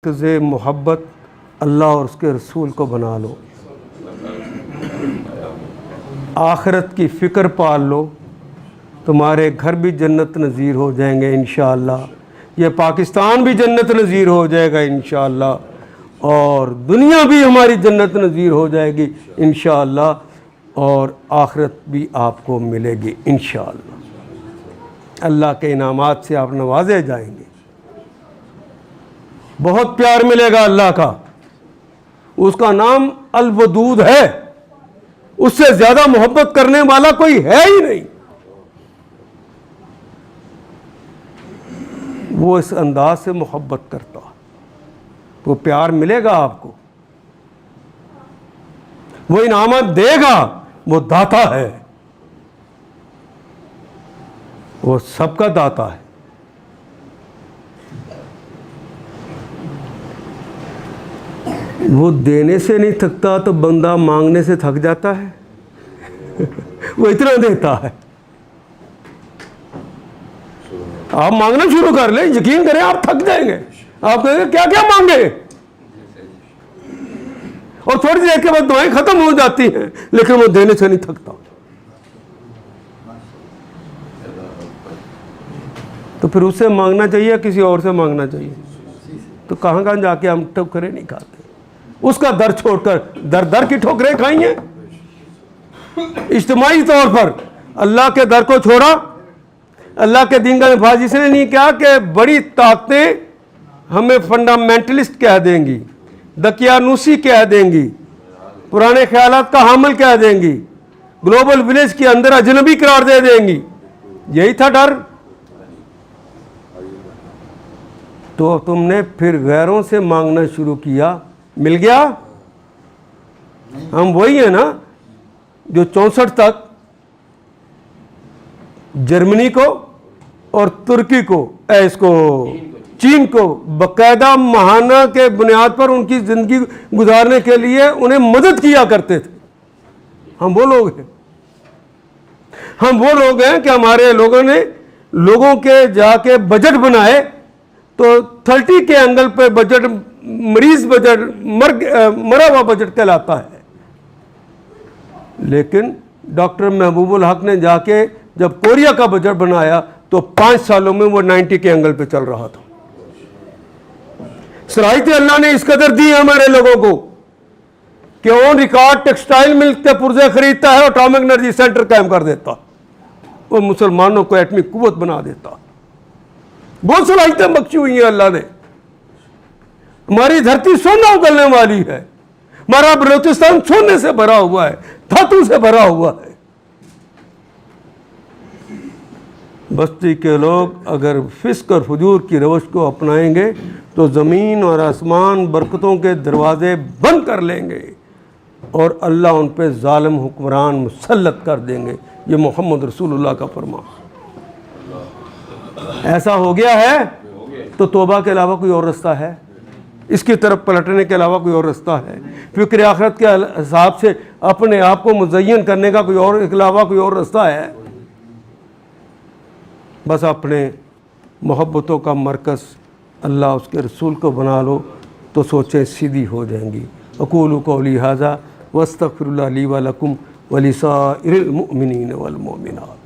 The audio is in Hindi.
से मोहब्बत अल्लाह और उसके रसूल को बना लो, आखिरत की फ़िक्र पाल लो, तुम्हारे घर भी जन्नत नज़ीर हो जाएंगे इंशाअल्लाह। ये पाकिस्तान भी जन्नत नज़ीर हो जाएगा इंशाअल्लाह, और दुनिया भी हमारी जन्नत नज़ीर हो जाएगी इंशाअल्लाह, और आखिरत भी आपको मिलेगी इंशाअल्लाह। अल्लाह के इनामात से आप नवाजे जाएंगे, बहुत प्यार मिलेगा अल्लाह का। उसका नाम अल वदूद है, उससे ज़्यादा मोहब्बत करने वाला कोई है ही नहीं। वो इस अंदाज से मोहब्बत करता, वो प्यार मिलेगा आपको, वो इनामत देगा, वो दाता है, वो सबका दाता है। वो देने से नहीं थकता तो बंदा मांगने से थक जाता है। वो इतना देता है। आप मांगना शुरू कर ले, यकीन करें आप थक जाएंगे। आप कहेंगे क्या क्या मांगे, और थोड़ी देर के बाद दुआएं खत्म हो जाती हैं, लेकिन वो देने से नहीं थकता। तो फिर उससे मांगना चाहिए, किसी और से मांगना चाहिए। तो कहाँ कहाँ जाके हम ठोकरें नहीं खाते। उसका दर छोड़कर दर दर की ठोकरें खाई हैं। इज्तिमाई तौर पर अल्लाह के दर को छोड़ा, अल्लाह के दीन का निफाज इसने नहीं किया कि बड़ी ताकतें हमें फंडामेंटलिस्ट कह देंगी, दकियानूसी कह देंगी, पुराने ख्यालात का हामिल कह देंगी, ग्लोबल विलेज के अंदर अजनबी करार दे देंगी। यही था डर। तो तुमने फिर गैरों से मांगना शुरू किया, मिल गया। हम वही है ना जो 64 तक जर्मनी को और तुर्की को, इसको चीन को बाकायदा महाना के बुनियाद पर उनकी ज़िंदगी गुजारने के लिए उन्हें मदद किया करते थे। हम वो लोग हैं, हम वो लोग हैं कि हमारे लोगों ने लोगों के जाके बजट बनाए तो 30 के एंगल पे बजट मरीज बजट, मरा हुआ बजट कहलाता है। लेकिन डॉक्टर महबूबुल हक ने जाके जब कोरिया का बजट बनाया तो 5 सालों में वो 90 के एंगल पे चल रहा था। सलाहियत अल्लाह ने इस कदर दी हमारे लोगों को कि ऑन रिकॉर्ड टेक्सटाइल मिल के पुर्जे खरीदता है, एटॉमिक एनर्जी सेंटर कायम कर देता, वो मुसलमानों को एटमी कुव्वत बना देता। बहुत सलाहियतें बख्शी हुई हैं अल्लाह ने। हमारी धरती सोना उगलने वाली है, हमारा बलूचिस्तान सोने से भरा हुआ है, धातु से भरा हुआ है। बस्ती के लोग अगर फिस्क और फजूर की रवश को अपनाएंगे तो ज़मीन और आसमान बरकतों के दरवाजे बंद कर लेंगे और अल्लाह उन पे जालिम हुक्मरान मुसल्लत कर देंगे। ये मोहम्मद रसूलुल्लाह का फरमान। ऐसा हो गया है तो तौबा के अलावा कोई और रास्ता है? इसकी तरफ पलटने के अलावा कोई और रास्ता है? फिक्र आखिरत के हिसाब से अपने आप को मुज़य्यन करने का कोई और अलावा कोई और रास्ता है? बस अपने मोहब्बतों का मरकज़ अल्लाह उसके रसूल को बना लो तो सोचें सीधी हो जाएंगी। अक़ूलु क़ौली हाज़ा वस्तग़फ़िरुल्लाह ली व लकुम व लिसाइरिल मुमिनीन वल मुमिनात।